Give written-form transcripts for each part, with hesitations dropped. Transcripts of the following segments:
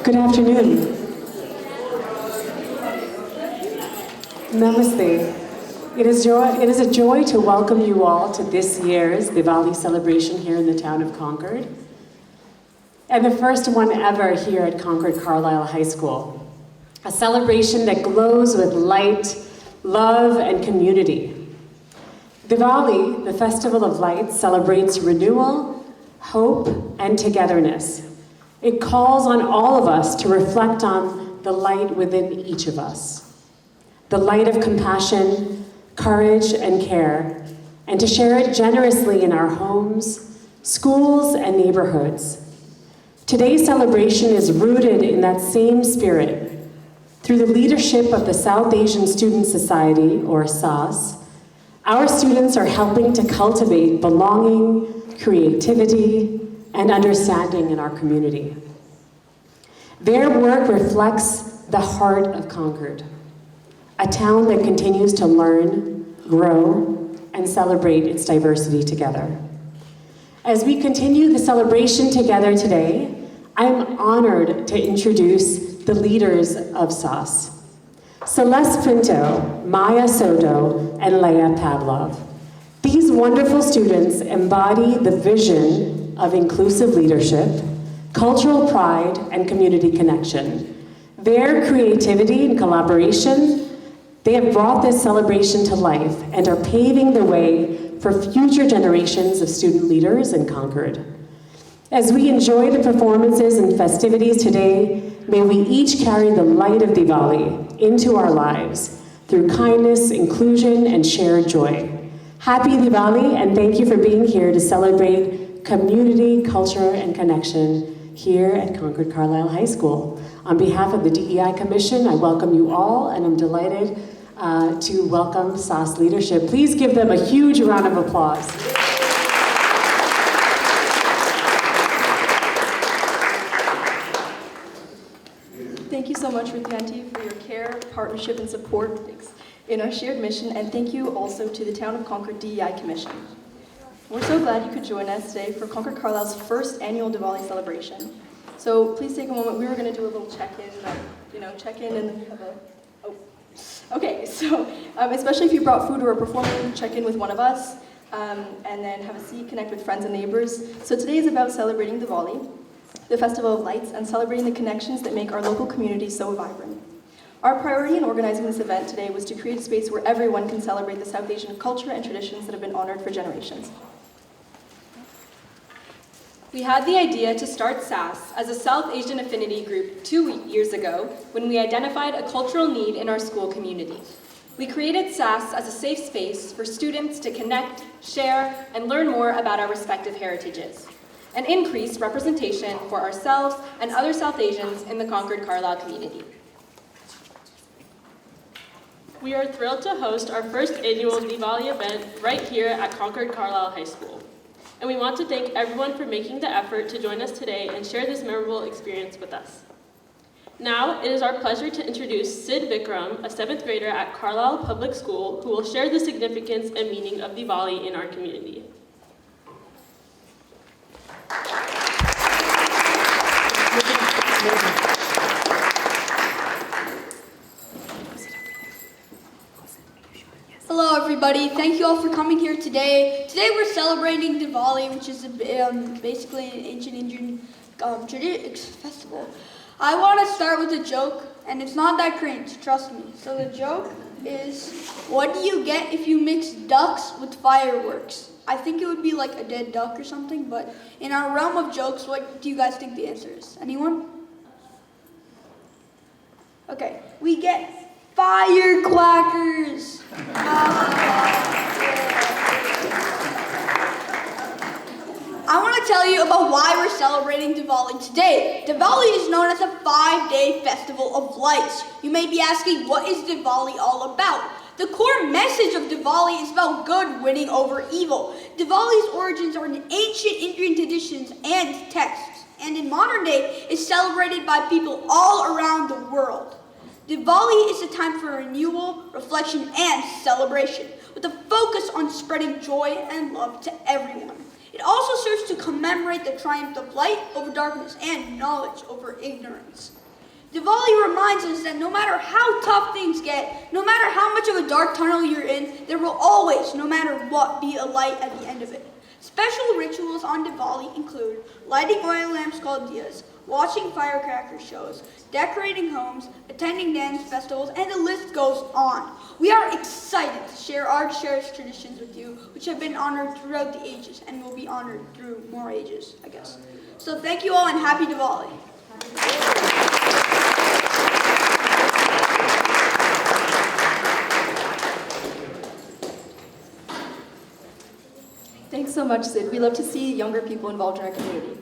Good afternoon. Namaste. It is a joy to welcome you all to this year's Diwali celebration here in the town of Concord, and the first one ever here at Concord Carlisle High School. A celebration that glows with light, love, and community. Diwali, the Festival of Lights, celebrates renewal, hope, and togetherness. It calls on all of us to reflect on the light within each of us, the light of compassion, courage, and care, and to share it generously in our homes, schools, and neighborhoods. Today's celebration is rooted in that same spirit. Through the leadership of the South Asian Student Society, or SAS, our students are helping to cultivate belonging, creativity, and understanding in our community. Their work reflects the heart of Concord, a town that continues to learn, grow, and celebrate its diversity together. As we continue the celebration together today, I'm honored to introduce the leaders of SAS. Celeste Pinto, Maya Soto, and Leah Pavlov. These wonderful students embody the vision of inclusive leadership, cultural pride, and community connection. Their creativity and collaboration, they have brought this celebration to life and are paving the way for future generations of student leaders in Concord. As we enjoy the performances and festivities today, may we each carry the light of Diwali into our lives through kindness, inclusion, and shared joy. Happy Diwali, and thank you for being here to celebrate community, culture, and connection here at Concord Carlisle High School. On behalf of the DEI Commission, I welcome you all, and I'm delighted to welcome SAS leadership. Please give them a huge round of applause. Thank you so much, Ruthanti, for your care, partnership, and support in our shared mission, and thank you also to the Town of Concord DEI Commission. We're so glad you could join us today for Concord Carlisle's first annual Diwali celebration. So please take a moment. We were going to do a little check-in, check-in and have a, okay, so especially if you brought food or are performing, check in with one of us, and then have a seat, connect with friends and neighbors. So today is about celebrating Diwali, the Festival of Lights, and celebrating the connections that make our local community so vibrant. Our priority in organizing this event today was to create a space where everyone can celebrate the South Asian culture and traditions that have been honored for generations. We had the idea to start SAS as a South Asian affinity group 2 years ago when we identified a cultural need in our school community. We created SAS as a safe space for students to connect, share, and learn more about our respective heritages, and increase representation for ourselves and other South Asians in the Concord Carlisle community. We are thrilled to host our first annual Diwali event right here at Concord Carlisle High School. And we want to thank everyone for making the effort to join us today and share this memorable experience with us. Now, it is our pleasure to introduce Sid Vikram, a 7th grader at Carlisle Public School, who will share the significance and meaning of Diwali in our community. Hello everybody, thank you all for coming here today. Today we're celebrating Diwali, which is basically an ancient Indian festival. I want to start with a joke, and it's not that cringe, trust me. So the joke is, what do you get if you mix ducks with fireworks? I think it would be like a dead duck or something, but in our realm of jokes, what do you guys think the answer is? Anyone? Okay, we get firecrackers. I want to tell you about why we're celebrating Diwali today. Diwali is known as a 5-day festival of lights. You may be asking, what is Diwali all about? The core message of Diwali is about good winning over evil. Diwali's origins are in ancient Indian traditions and texts, and in modern day is celebrated by people all around the world. Diwali is a time for renewal, reflection, and celebration, with a focus on spreading joy and love to everyone. It also serves to commemorate the triumph of light over darkness and knowledge over ignorance. Diwali reminds us that no matter how tough things get, no matter how much of a dark tunnel you're in, there will always, no matter what, be a light at the end of it. Special rituals on Diwali include lighting oil lamps called diyas, watching firecracker shows, decorating homes, attending dance festivals, and the list goes on. We are excited to share our cherished traditions with you, which have been honored throughout the ages and will be honored through more ages, I guess. So thank you all and happy Diwali. Thanks so much, Sid. We love to see younger people involved in our community.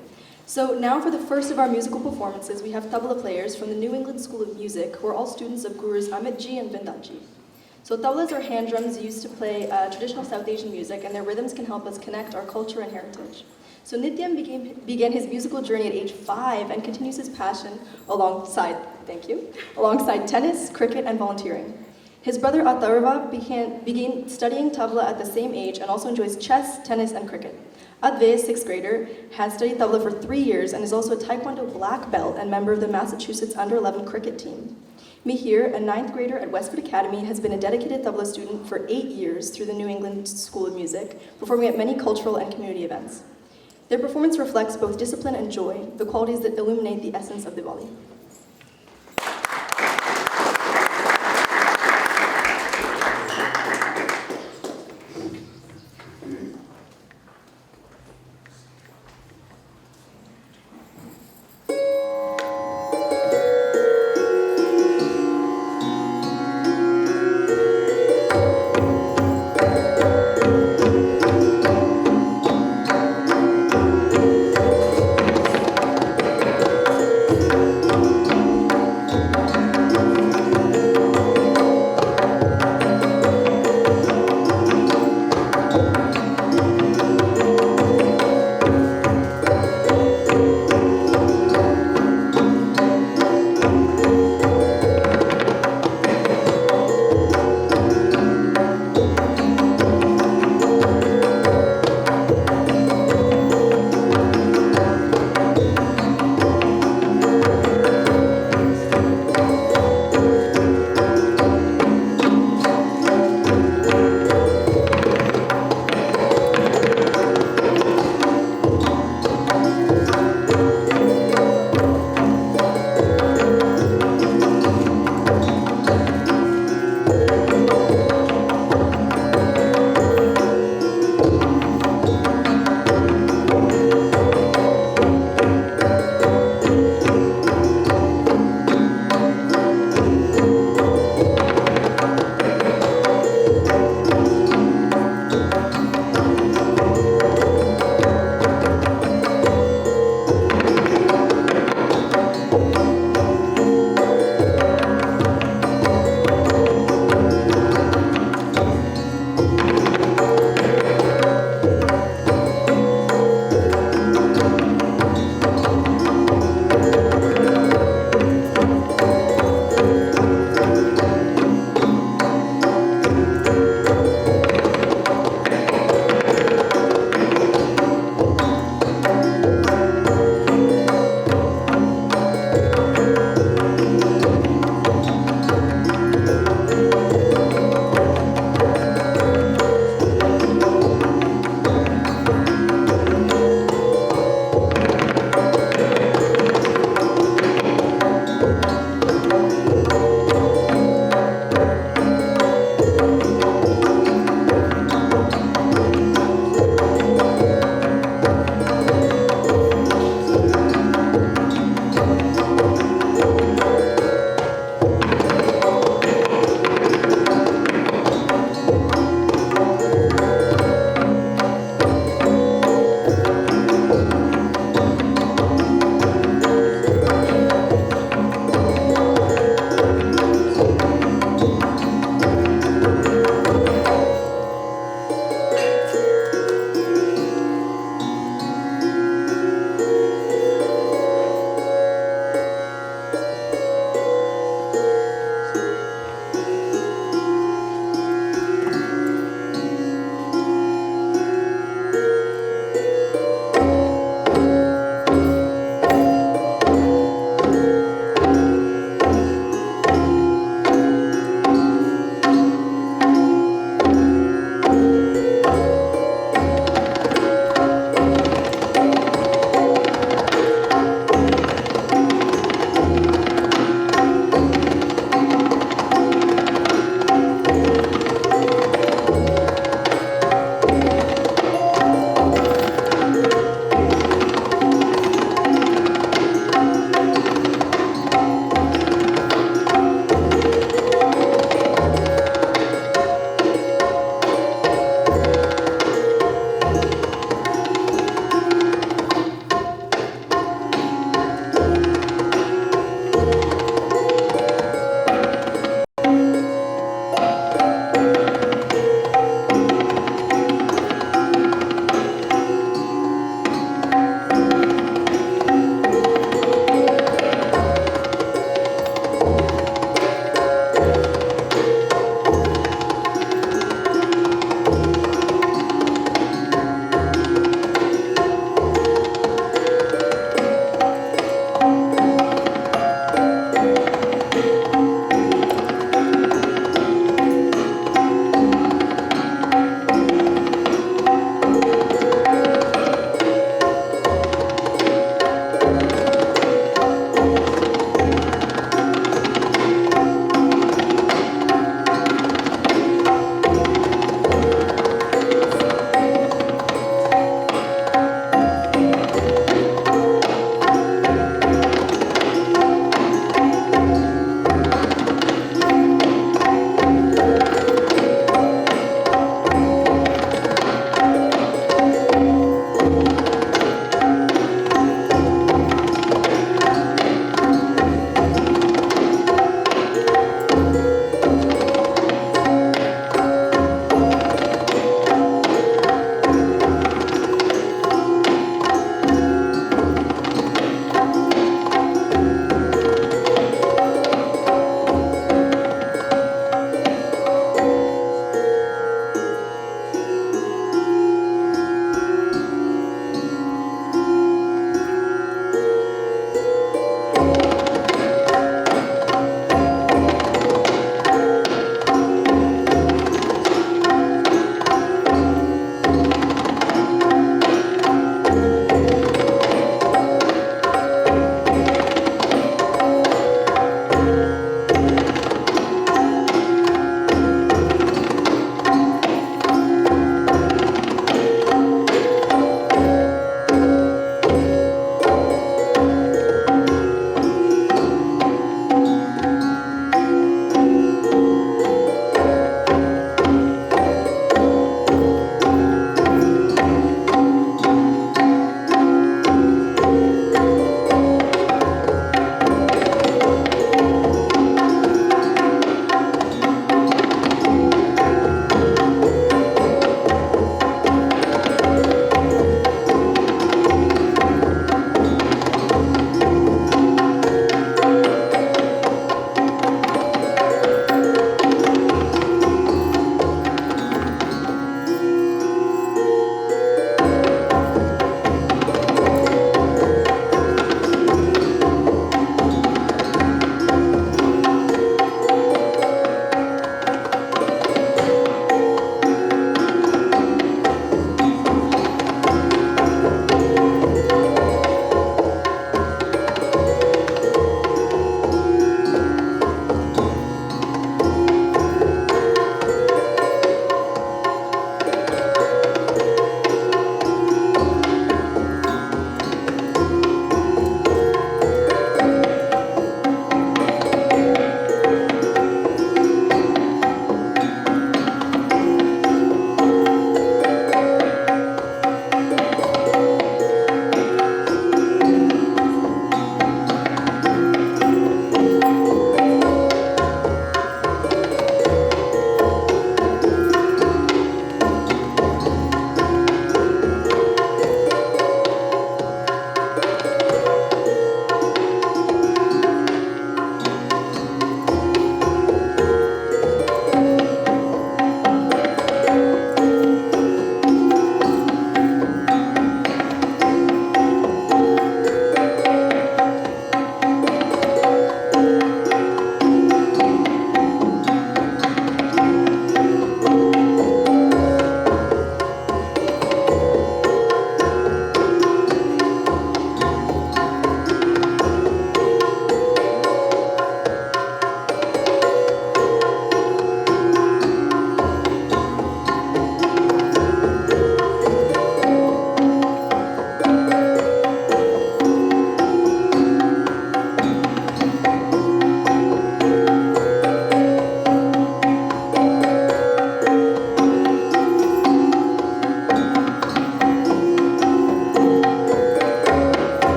So now for the first of our musical performances, we have tabla players from the New England School of Music, who are all students of Gurus Amit Ji and Bindan Ji. So tablas are hand drums used to play traditional South Asian music, and their rhythms can help us connect our culture and heritage. So Nityam began his musical journey at age 5 and continues his passion alongside tennis, cricket, and volunteering. His brother Atharva began studying tabla at the same age and also enjoys chess, tennis, and cricket. Advay, 6th grader, has studied tabla for 3 years and is also a Taekwondo black belt and member of the Massachusetts Under-11 cricket team. Mihir, a 9th grader at Westwood Academy, has been a dedicated tabla student for 8 years through the New England School of Music, performing at many cultural and community events. Their performance reflects both discipline and joy, the qualities that illuminate the essence of Diwali.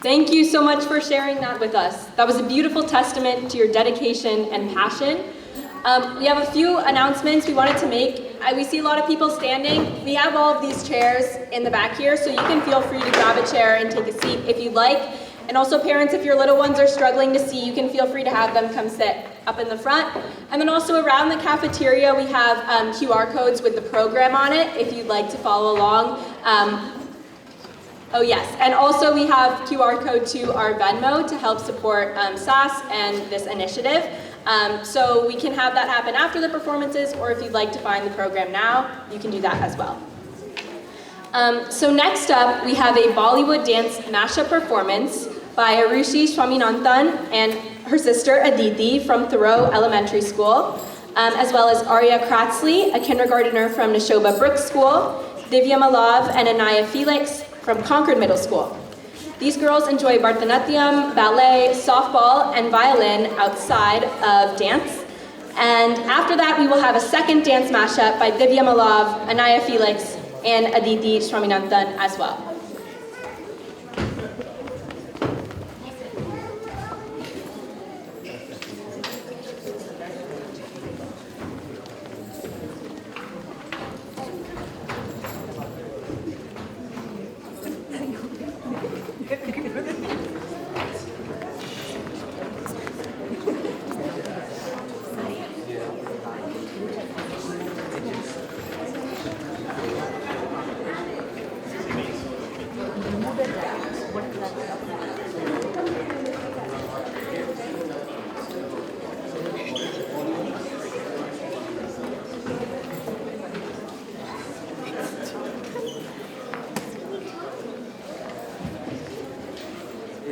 Thank you so much for sharing that with us. That was a beautiful testament to your dedication and passion. We have a few announcements we wanted to make. We see a lot of people standing. We have all of these chairs in the back here, so you can feel free to grab a chair and take a seat if you'd like. And also parents, if your little ones are struggling to see, you can feel free to have them come sit up in the front. And then also around the cafeteria, we have QR codes with the program on it if you'd like to follow along. Oh yes, and also we have QR code to our Venmo to help support SAS and this initiative. So we can have that happen after the performances, or if you'd like to find the program now, you can do that as well. So next up, we have a Bollywood dance mashup performance by Arushi Swaminathan and her sister Aditi from Thoreau Elementary School, as well as Arya Kratzley, a kindergartner from Neshoba Brooks School, Divya Malav and Anaya Felix from Concord Middle School. These girls enjoy Bharatanatyam, ballet, softball, and violin outside of dance. And after that, we will have a second dance mashup by Divya Malav, Anaya Felix, and Aditi Swaminathan as well.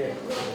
Thank you.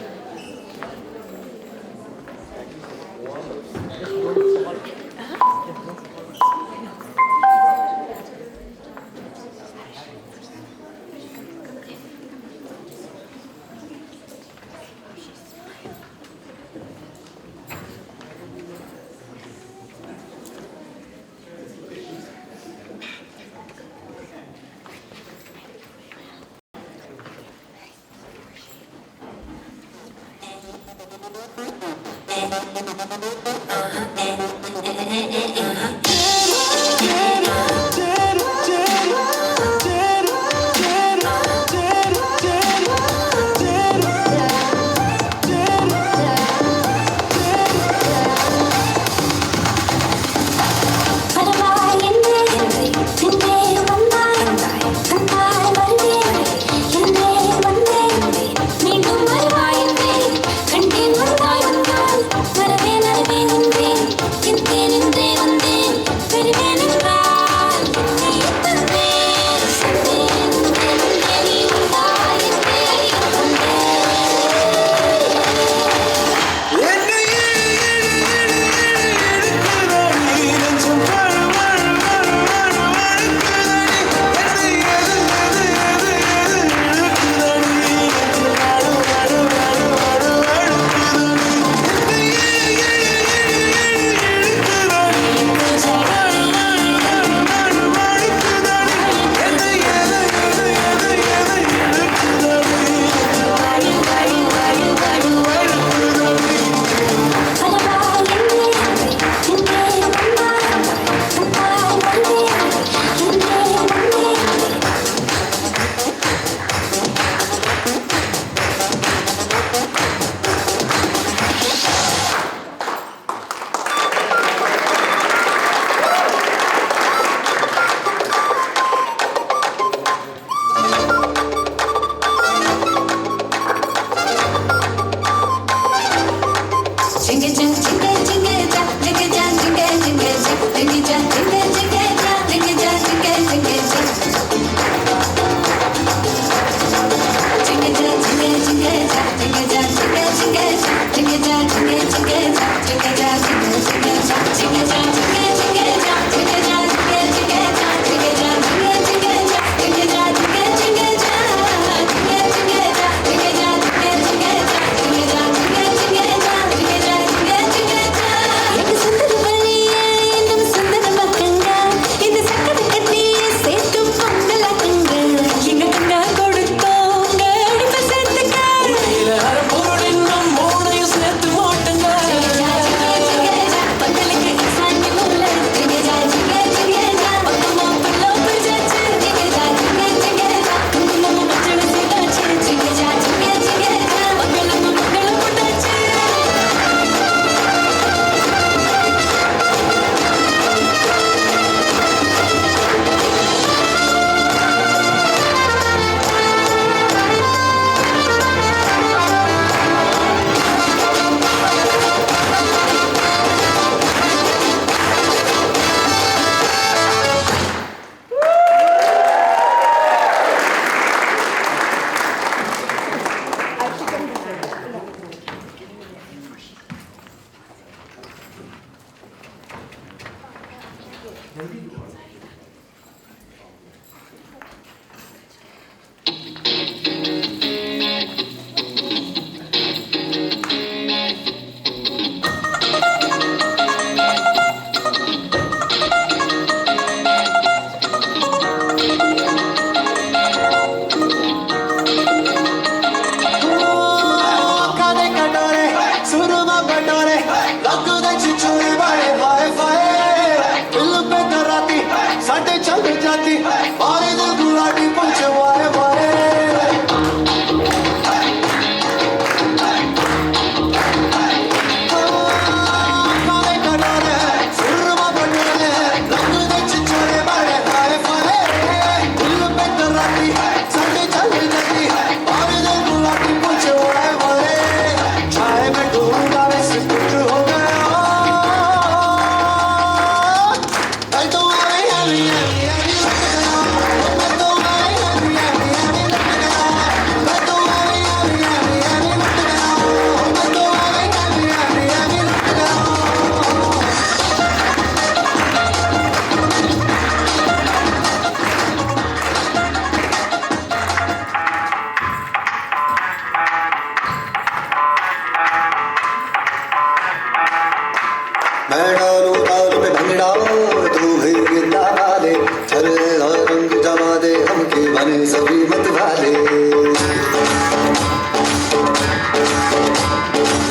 सभी मत वाले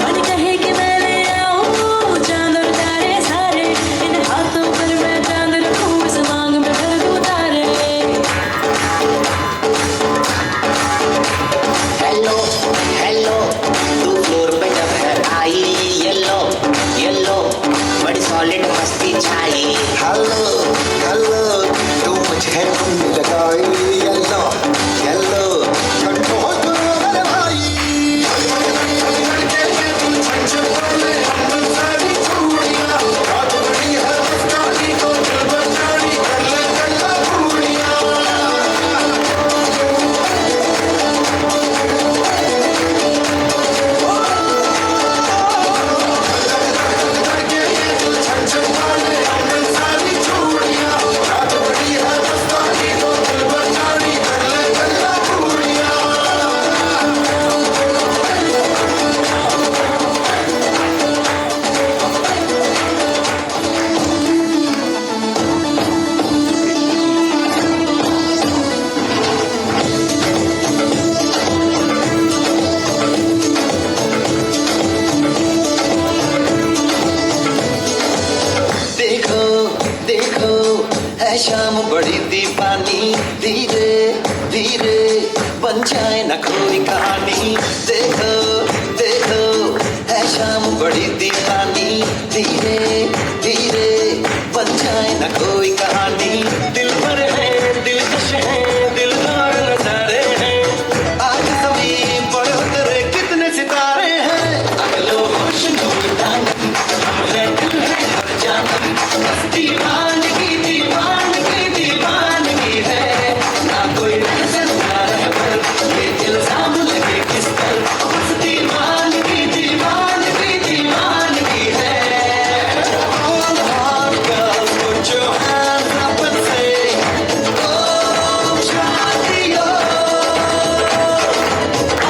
मन कहे कि मैं ले आऊं चांद और तारे सारे इन हाथों पर मैं चांद रखूं इस मांग में भर दूं तारे हेलो हेलो तू फ्लोर पे जब है आई येलो येलो बड़ी सॉलिड मस्ती छाई हेलो हेलो तू मुझे तुम लगाई येलो येलो कंट्रोल करो मेरे भाई देखो देखो है शाम बड़ी दीवानी धीरे धीरे बन जाए न कोई कहानी देखो देखो है शाम बड़ी दीवानी धीरे धीरे बन जाए न कोई कहानी दिल भर है दिलकश है दिलदार नजारे हैं आज सभी बड़े उतरे कितने सितारे हैं अगलो खुश नूरदानी हमने दिल है हर जानी बस दीवानगी दीवानगी दीवानगी है ना कोई नजर ना रहे पर ये इल्जाम लगे किस पर बस दीवानगी दीवानगी दीवानगी है All hot girls put your hands up and say oh Shadiyo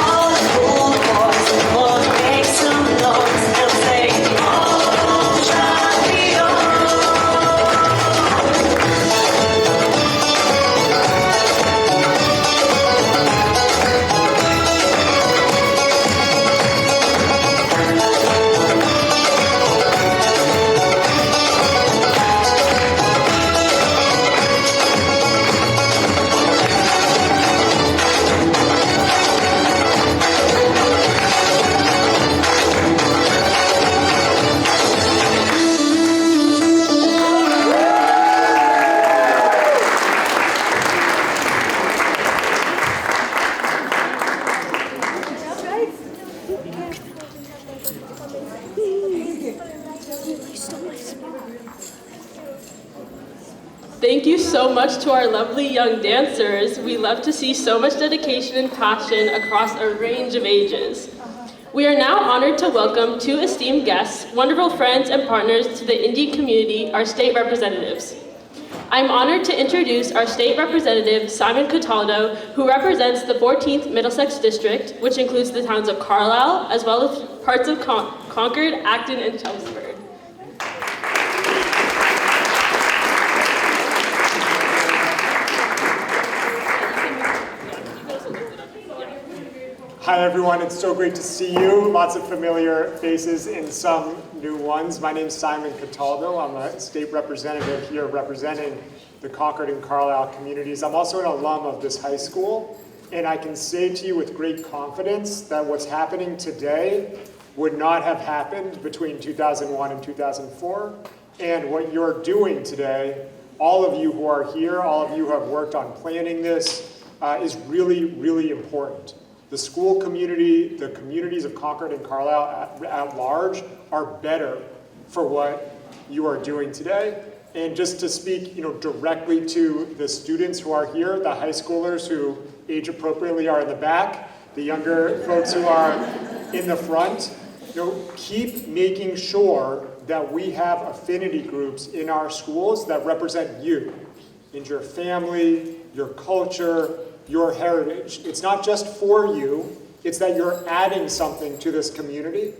all cool boys want to make some noise and say oh Shadiyo Thank you so much to our lovely young dancers. We love to see so much dedication and passion across a range of ages. We are now honored to welcome two esteemed guests, wonderful friends and partners to the Indian community, our state representatives. I'm honored to introduce our state representative, Simon Cataldo, who represents the 14th Middlesex District, which includes the towns of Carlisle, as well as parts of Concord, Acton, and Chelmsford. Hi everyone, it's so great to see you. Lots of familiar faces and some new ones. My name is Simon Cataldo. I'm a state representative here representing the Concord and Carlisle communities. I'm also an alum of this high school, and I can say to you with great confidence that what's happening today would not have happened between 2001 and 2004. And what you're doing today, all of you who are here, all of you who have worked on planning this, is really, really important. The school community, the communities of Concord and Carlisle at large are better for what you are doing today. And just to speak, directly to the students who are here, the high schoolers who age appropriately are in the back, the younger folks who are in the front, keep making sure that we have affinity groups in our schools that represent you and your family, your culture, your heritage. It's not just for you, it's that you're adding something to this community,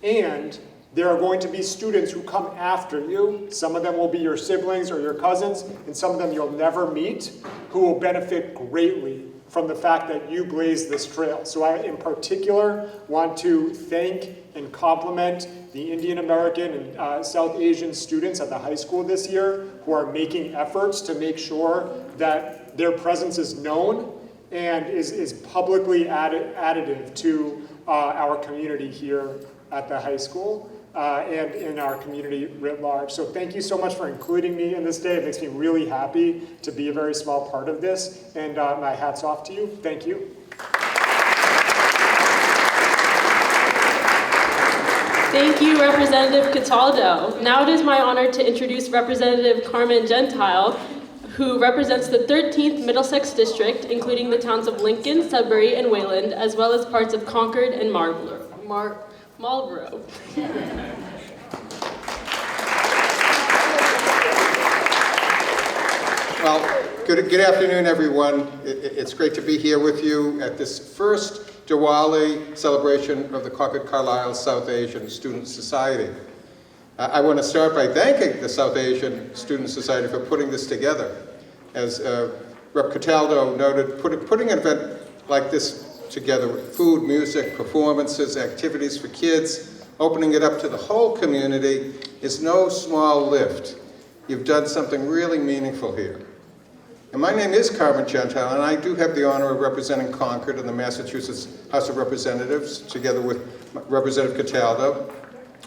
and there are going to be students who come after you. Some of them will be your siblings or your cousins, and some of them you'll never meet, who will benefit greatly from the fact that you blazed this trail. So I, in particular, want to thank and compliment the Indian American and South Asian students at the high school this year who are making efforts to make sure that their presence is known and is publicly additive to our community here at the high school and in our community writ large. So thank you so much for including me in this day. It makes me really happy to be a very small part of this, and my hat's off to you. Thank you. Thank you, Representative Cataldo. Now it is my honor to introduce Representative Carmen Gentile, who represents the 13th Middlesex District, including the towns of Lincoln, Sudbury, and Wayland, as well as parts of Concord and Marlborough. Well, good afternoon, everyone. It's great to be here with you at this first Diwali celebration of the Concord Carlisle South Asian Student Society. I want to start by thanking the South Asian Student Society for putting this together. As Rep. Cataldo noted, putting an event like this together with food, music, performances, activities for kids, opening it up to the whole community is no small lift. You've done something really meaningful here. And my name is Carmen Gentile, and I do have the honor of representing Concord in the Massachusetts House of Representatives, together with Representative Cataldo.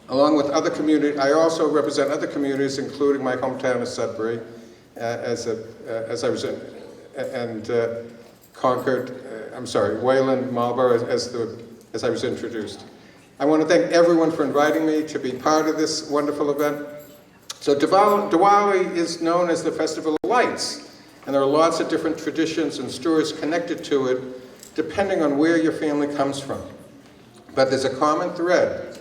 Along with other communities, I also represent other communities, including my hometown of Sudbury, Wayland, Marlborough, as I was introduced. I want to thank everyone for inviting me to be part of this wonderful event. So Diwali is known as the Festival of Lights, and there are lots of different traditions and stories connected to it, depending on where your family comes from. But there's a common thread.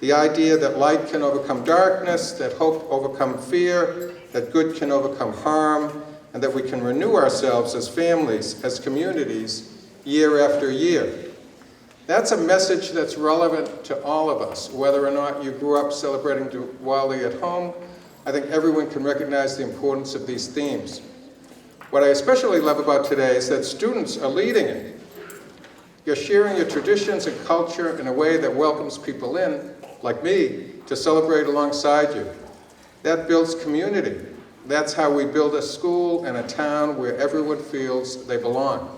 The idea that light can overcome darkness, that hope overcome fear, that good can overcome harm, and that we can renew ourselves as families, as communities, year after year. That's a message that's relevant to all of us, whether or not you grew up celebrating Diwali at home. I think everyone can recognize the importance of these themes. What I especially love about today is that students are leading it. You're sharing your traditions and culture in a way that welcomes people in, like me, to celebrate alongside you. That builds community. That's how we build a school and a town where everyone feels they belong.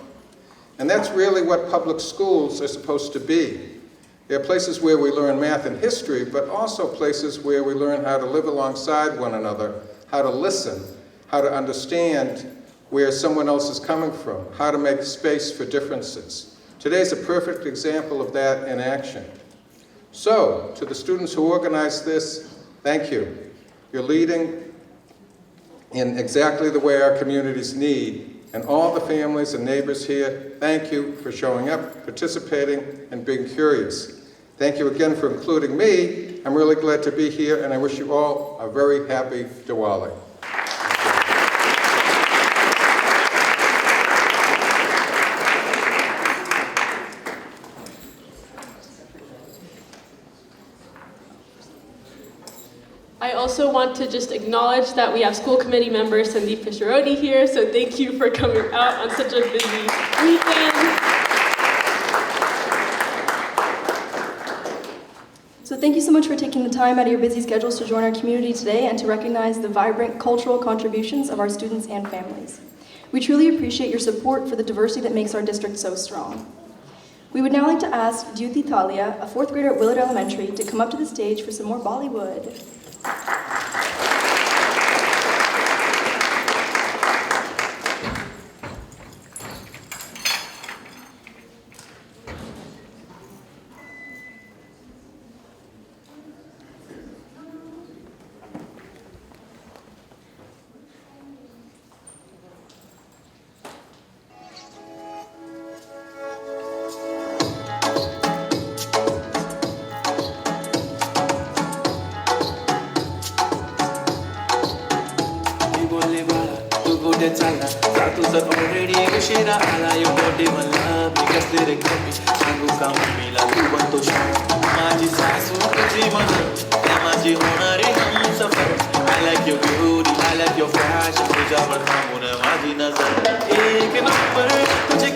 And that's really what public schools are supposed to be. They're places where we learn math and history, but also places where we learn how to live alongside one another, how to listen, how to understand where someone else is coming from, how to make space for differences. Today's a perfect example of that in action. So, to the students who organized this, thank you. You're leading in exactly the way our communities need. And all the families and neighbors here, thank you for showing up, participating, and being curious. Thank you again for including me. I'm really glad to be here, and I wish you all a very happy Diwali. I also want to just acknowledge that we have school committee member Sandeep Fisharodi here, so thank you for coming out on such a busy weekend. So thank you so much for taking the time out of your busy schedules to join our community today and to recognize the vibrant cultural contributions of our students and families. We truly appreciate your support for the diversity that makes our district so strong. We would now like to ask Jyoti Thalia, a fourth grader at Willard Elementary, to come up to the stage for some more Bollywood. तुझं already उशिरा आला यो मोठे मला मी कसले रे कमी सांगू का मम्मीला तू बनतो शॉक माझी सासू तुझी मदर त्या माझी होणारी Humsafar I like your beauty, I like your fashion तुझ्यावर थांबून माझी नजर एक नंबर तुझे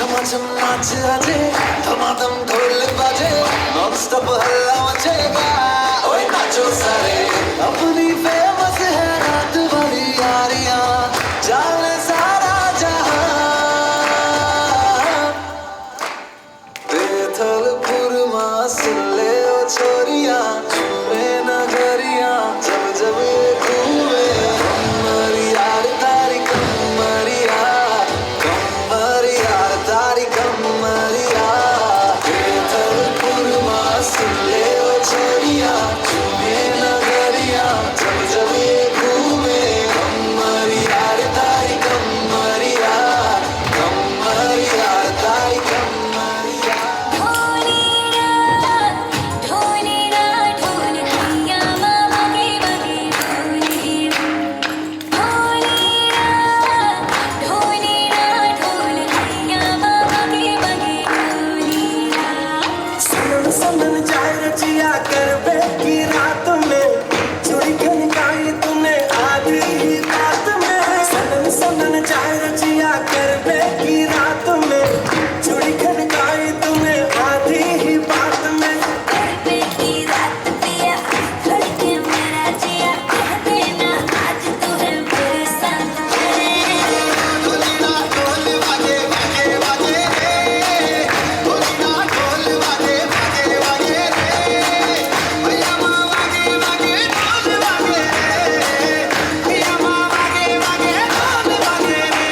छमाछम नाच आजे धमाधम ढोल बाजे नॉन स्टॉप हल्ला मचेगा ओए नाचो सारे अपनी फेमस है रात वाली यारियां जाने सारा जहां बेथलपुर मां सुन ले ओ छोरियां झूमे नगरियां जब जब ये घूमे कमर यार तारी कमरिया कमर यार तारी कमरिया बेथलपुर मां सुन ले ओ छोरियां झूमे नगरियां जब जब ये घूमे कमर यार तारी कमरिया कमर यार तारी कमरिया ढोलीरा ढोल हैया मामा के बगे ढोलीरा ढोलीरा ढोल हैया मामा के बगे ढोलीरा सनन सनन जाए रचिया करबे की रात में चोरी खनकाई तूने आधी ही रात में सनन सनन जाए रचिया करबे की रात में चोरी खनकाई तूने आधी ही बात में करबे की रात पिया लड़के मेरा जिया कह देना आज तू है मेरे साथ में ढोलीना ढोल बाजे बाजे बाजे रे ढोलीना ढोल बाजे बाजे बाजे रे भैया माँ बाजे बाजे ढोल बाजे रे भैया माँ बाजे बाजे ढोल बाजे रे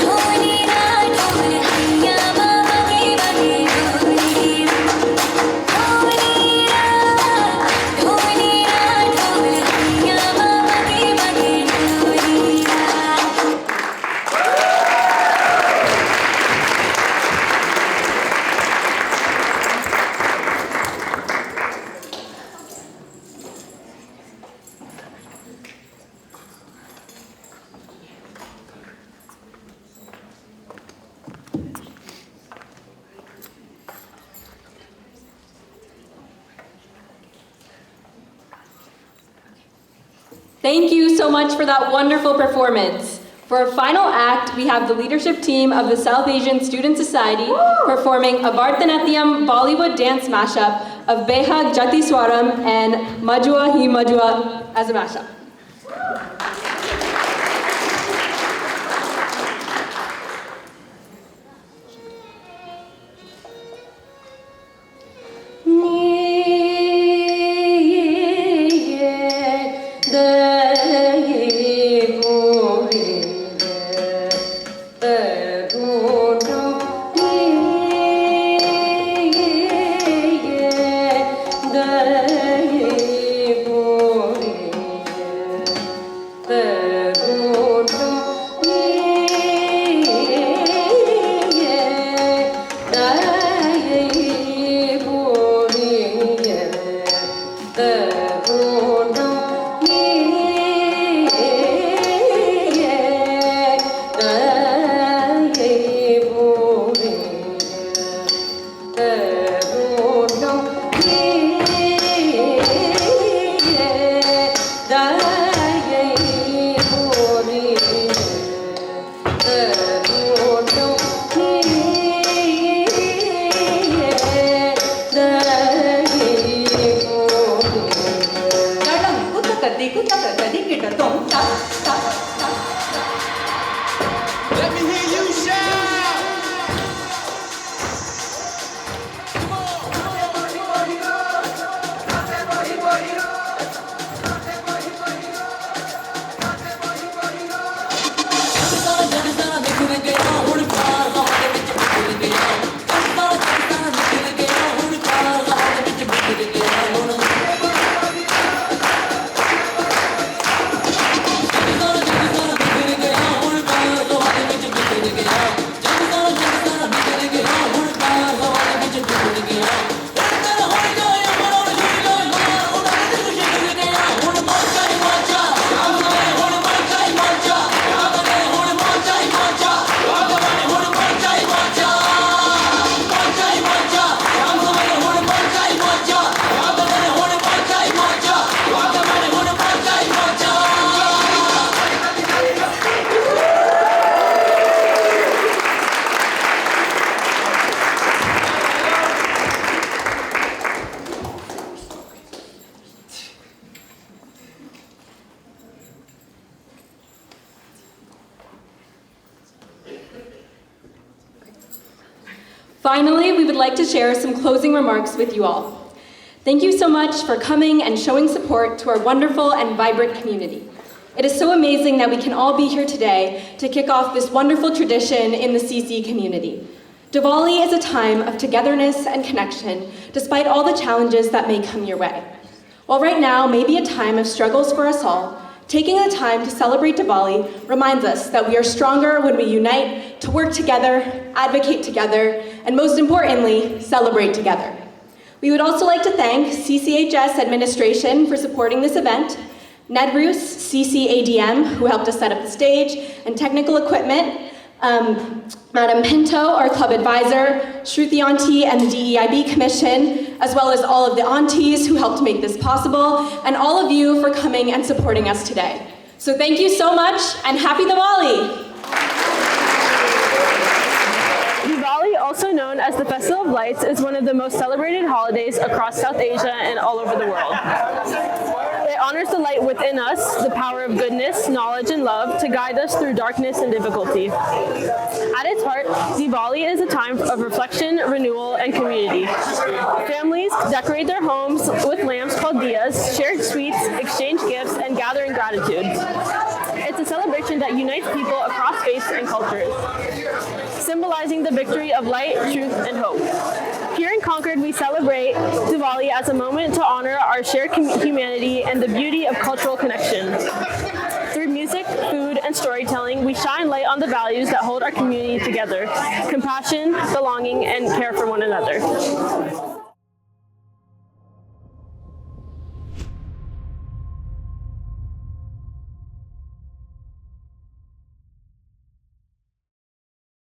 ढोलीरा ढोल हैया मामा के बगे ढोलीरा ढोलीरा ढोल हैया मामा के बगे ढोलीरा Thank you so much for that wonderful performance. For our final act, we have the leadership team of the South Asian Student Society performing a Bharatanatyam Bollywood dance mashup of Behag Jati Swaram and Majua Hi Majua as a mashup. Yeah. Finally, we would like to share some closing remarks with you all. Thank you so much for coming and showing support to our wonderful and vibrant community. It is so amazing that we can all be here today to kick off this wonderful tradition in the CC community. Diwali is a time of togetherness and connection, despite all the challenges that may come your way. While right now may be a time of struggles for us all, taking the time to celebrate Diwali reminds us that we are stronger when we unite to work together, advocate together, and most importantly, celebrate together. We would also like to thank CCHS administration for supporting this event, Nedroos, CCADM, who helped us set up the stage, and technical equipment, Madam Pinto, our club advisor, Shruti Auntie and the DEIB Commission, as well as all of the aunties who helped make this possible, and all of you for coming and supporting us today. So thank you so much, and happy Diwali! Diwali, also known as the Festival of Lights, is one of the most celebrated holidays across South Asia and all over the world. It honors the light within us, the power of goodness, knowledge, and love to guide us through darkness and difficulty. At its heart, Diwali is a time of reflection, renewal, and community. Families decorate their homes with lamps called diyas, share sweets, exchange gifts, and gather in gratitude. It's a celebration that unites people across faiths and cultures, symbolizing the victory of light, truth, and hope. Here in Concord, we celebrate Diwali as a moment to honor our shared humanity and the beauty of cultural connection. Through music, food, and storytelling, we shine light on the values that hold our community together: compassion, belonging, and care for one another.